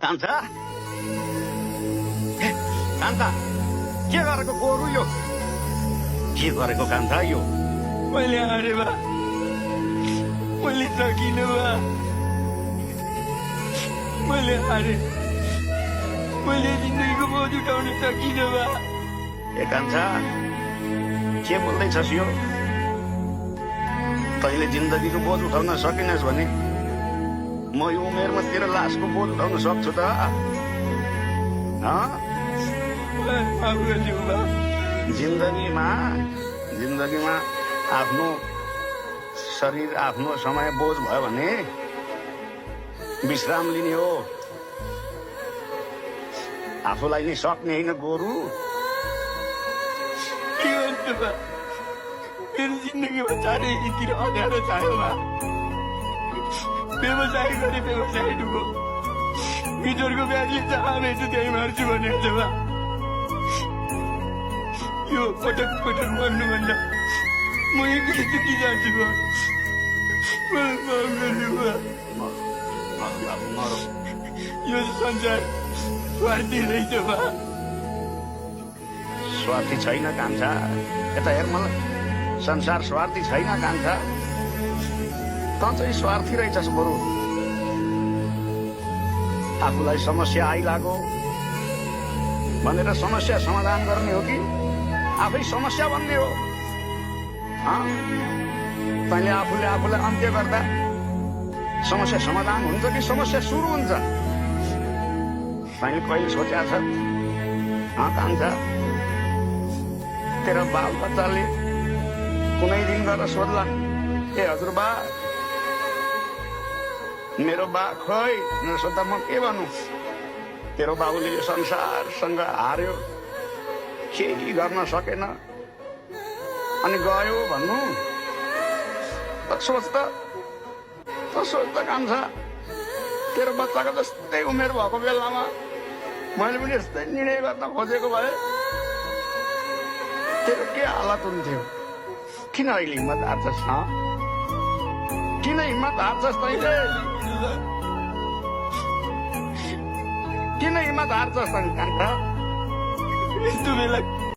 कान्छा कान्छा के गरेको गोरु यो के गरेको कान्छा यो मैले हारे बा मैले सकिनँ बा मैले हारे मैले जिन्दगीको बोझ उठाउन सकिनँ बा ए कान्छा के बोल्दैछस् यो तैँले जिन्दगीको बोझ उठाउन सकिनस् भने म यो उमेरमा तेरो लासको बोझ उठाउन सक्छु त जिन्दगीमा आफ्नो शरीर आफ्नो समय बोझ भयो भने विश्राम लिने हो आफूलाई नै सक्ने होइन गोरु के गर्छु बा मेरो जिन्दगीमा चारैतिर अँध्यारो छायो बा व्यवसाय गरे व्यवसाय डुबो मिटरको ब्याजले जहाँ भेट्छु त्यही मार्छु भनेको छ बा यो पटक पटक भन्नुभन्दा म एक्लै चुकी जान्छु बा यो संसार स्वार्थी रहेछ बा स्वार्थी छैन कान्छा यता हेर मलाई संसार स्वार्थी छैन कान्छा त चाहिँ स्वार्थी रहेछस् बरु आफूलाई समस्या आइलागो भनेर समस्या समाधान गर्ने हो कि आफै समस्या बन्ने हो तैँले आफूले आफूलाई अन्त्य गर्दा समस्या समाधान हुन्छ कि समस्या सुरु हुन्छ तैँले कहिले सोचेको छ कान्छा तेरो बाल बच्चाले कुनै दिन गएर सोध्ला ए हजुरबा मेरो बा खै मेरो सोद्धा म के भन्नु तेरो बाबुले यो संसारसँग हार्यो केही गर्न सकेन अनि गयो भन्नु सोच त कान्छा तेरो बच्चाको जस्तै उमेर भएको बेलामा मैले पनि यस्तै निर्णय गर्न खोजेको भए तेरो के हालत हुन्थ्यो किन अहिले हिम्मत हार्छस् किन हिम्मत हार्छस् तैँले किन हिम्मत हार्छस् कान्छा यस्तो बेला